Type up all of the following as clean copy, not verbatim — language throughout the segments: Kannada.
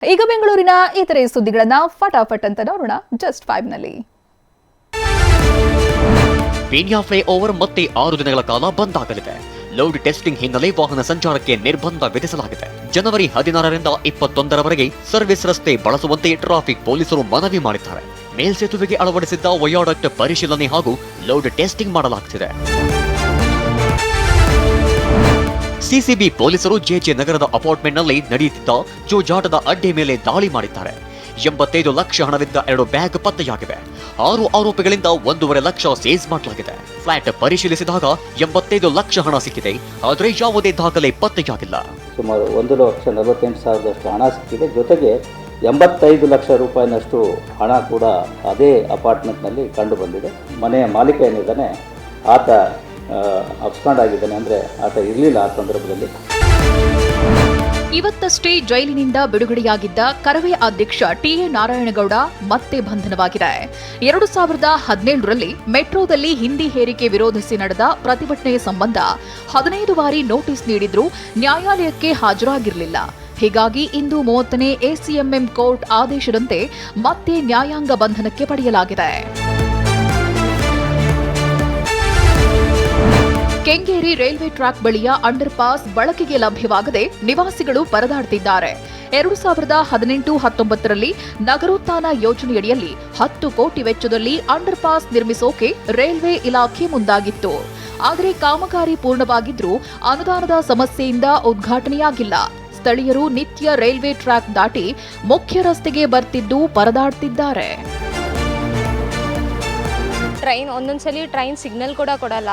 ಈಗ ಬೆಂಗಳೂರಿನ ಇತರೆ ಸುದ್ದಿಗಳನ್ನ ಫಟಾಫಟ್ ಅಂತ ನೋಡೋಣ ಜಸ್ಟ್ 5 ನಲ್ಲಿ. ಪೀಣ್ಯ ಫ್ಲೈ ಓವರ್ ಮತ್ತೆ 6 ದಿನಗಳ ಕಾಲ ಬಂದ್ ಆಗಲಿದೆ. ಲೋಡ್ ಟೆಸ್ಟಿಂಗ್ ಹಿನ್ನೆಲೆ ವಾಹನ ಸಂಚಾರಕ್ಕೆ ನಿರ್ಬಂಧ ವಿಧಿಸಲಾಗಿದೆ. ಜನವರಿ 16ರಿಂದ 21ರವರೆಗೆ ಸರ್ವಿಸ್ ರಸ್ತೆ ಬಳಸುವಂತೆ ಟ್ರಾಫಿಕ್ ಪೊಲೀಸರು ಮನವಿ ಮಾಡಿದ್ದಾರೆ. ಮೇಲ್ಸೇತುವೆಗೆ ಅಳವಡಿಸಿದ್ದ ವಯಾಡಕ್ಟ್ ಪರಿಶೀಲನೆ ಹಾಗೂ ಲೋಡ್ ಟೆಸ್ಟಿಂಗ್ ಮಾಡಲಾಗುತ್ತಿದೆ. ಸಿಸಿಬಿ ಪೊಲೀಸರು ಜೆಜೆ ನಗರದ ಅಪಾರ್ಟ್ಮೆಂಟ್ನಲ್ಲಿ ನಡೆಯುತ್ತಿದ್ದ ಜೂಜಾಟದ ಅಡ್ಡೆ ಮೇಲೆ ದಾಳಿ ಮಾಡಿದ್ದಾರೆ. 85 ಲಕ್ಷ ಹಣವಿದ್ದ 2 ಬ್ಯಾಗ್ ಪತ್ತೆಯಾಗಿವೆ. 6 ಆರೋಪಿಗಳಿಂದ 1.5 ಲಕ್ಷ ಸೀಸ್ ಮಾಡಲಾಗಿದೆ. ಫ್ಲಾಟ್ ಪರಿಶೀಲಿಸಿದಾಗ 85 ಲಕ್ಷ ಹಣ ಸಿಕ್ಕಿದೆ, ಆದರೆ ಯಾವುದೇ ದಾಖಲೆ ಪತ್ತೆಯಾಗಿಲ್ಲ. ಸುಮಾರು 1,48,000 ಹಣ ಸಿಕ್ಕಿದೆ. ಜೊತೆಗೆ 85 ಲಕ್ಷ ರೂಪಾಯಿನಷ್ಟು ಹಣ ಕೂಡ ಅದೇ ಅಪಾರ್ಟ್ಮೆಂಟ್ನಲ್ಲಿ ಕಂಡು ಬಂದಿದೆ. ಮನೆಯ ಮಾಲೀಕ ಏನಿದ್ದಾನೆ ಆತ ಅಬ್ಸ್ಕಾಂಡ್ ಆಗಿದ್ದಾನೆ, ಅಂದರೆ ಆತ ಇರಲಿಲ್ಲ ಆ ಸಂದರ್ಭದಲ್ಲಿ. ಇವತ್ತಷ್ಟೇ ಜೈಲಿನಿಂದ ಬಿಡುಗಡೆಯಾಗಿದ್ದ ಕರವೇ ಅಧ್ಯಕ್ಷ ಟಿಎ ನಾರಾಯಣಗೌಡ ಮತ್ತೆ ಬಂಧನವಾಗಿದೆ. 2017ರಲ್ಲಿ ಮೆಟ್ರೋದಲ್ಲಿ ಹಿಂದಿ ಹೇರಿಕೆ ವಿರೋಧಿಸಿ ನಡೆದ ಪ್ರತಿಭಟನೆಯ ಸಂಬಂಧ 15 ಬಾರಿ ನೋಟಿಸ್ ನೀಡಿದ್ರೂ ನ್ಯಾಯಾಲಯಕ್ಕೆ ಹಾಜರಾಗಿರಲಿಲ್ಲ. ಹೀಗಾಗಿ ಇಂದು 30ನೇ ಎಸಿಎಂಎಂ ಕೋರ್ಟ್ ಆದೇಶದಂತೆ ಮತ್ತೆ ನ್ಯಾಯಾಂಗ ಬಂಧನಕ್ಕೆ ಪಡೆಯಲಾಗಿದೆ. ಕೆಂಗೇರಿ ರೈಲ್ವೆ ಟ್ರ್ಯಾಕ್ ಬಳಿಯ ಅಂಡರ್ ಪಾಸ್ ಬಳಕೆಗೆ ಲಭ್ಯವಾಗದೆ ನಿವಾಸಿಗಳು ಪರದಾಡುತ್ತಿದ್ದಾರೆ. 2018-19ರಲ್ಲಿ ನಗರೋತ್ಥಾನ ಯೋಜನೆಯಡಿಯಲ್ಲಿ 10 ಕೋಟಿ ವೆಚ್ಚದಲ್ಲಿ ಅಂಡರ್ ಪಾಸ್ ನಿರ್ಮಿಸೋಕೆ ರೈಲ್ವೆ ಇಲಾಖೆ ಮುಂದಾಗಿತ್ತು. ಆದರೆ ಕಾಮಗಾರಿ ಪೂರ್ಣವಾಗಿದ್ರೂ ಅನುದಾನದ ಸಮಸ್ಯೆಯಿಂದ ಉದ್ಘಾಟನೆಯಾಗಿಲ್ಲ. ಸ್ಥಳೀಯರು ನಿತ್ಯ ರೈಲ್ವೆ ಟ್ರ್ಯಾಕ್ ದಾಟಿ ಮುಖ್ಯ ರಸ್ತೆಗೆ ಬರ್ತಿದ್ದು ಪರದಾಡ್ತಿದ್ದಾರೆ. ಒಂದೊಂದ್ಸಲಿ ಟ್ರೈನ್ ಸಿಗ್ನಲ್ ಕೂಡ ಕೊಡಲ್ಲ,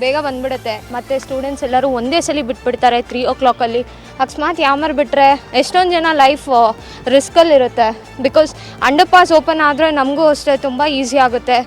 ಬೇಗ ಬಂದ್ಬಿಡುತ್ತೆ. ಮತ್ತು ಸ್ಟೂಡೆಂಟ್ಸ್ ಎಲ್ಲರೂ ಒಂದೇ ಸಲ ಬಿಟ್ಬಿಡ್ತಾರೆ 3 o'clockಲ್ಲಿ. ಅಕಸ್ಮಾತ್ ಯಾಮರ್ ಬಿಟ್ಟರೆ ಎಷ್ಟೊಂದು ಜನ ಲೈಫ್ ರಿಸ್ಕಲ್ಲಿರುತ್ತೆ. ಬಿಕಾಸ್ ಅಂಡರ್ ಪಾಸ್ ಓಪನ್ ಆದರೆ ನಮಗೂ ಅಷ್ಟೇ ತುಂಬ ಈಸಿ ಆಗುತ್ತೆ.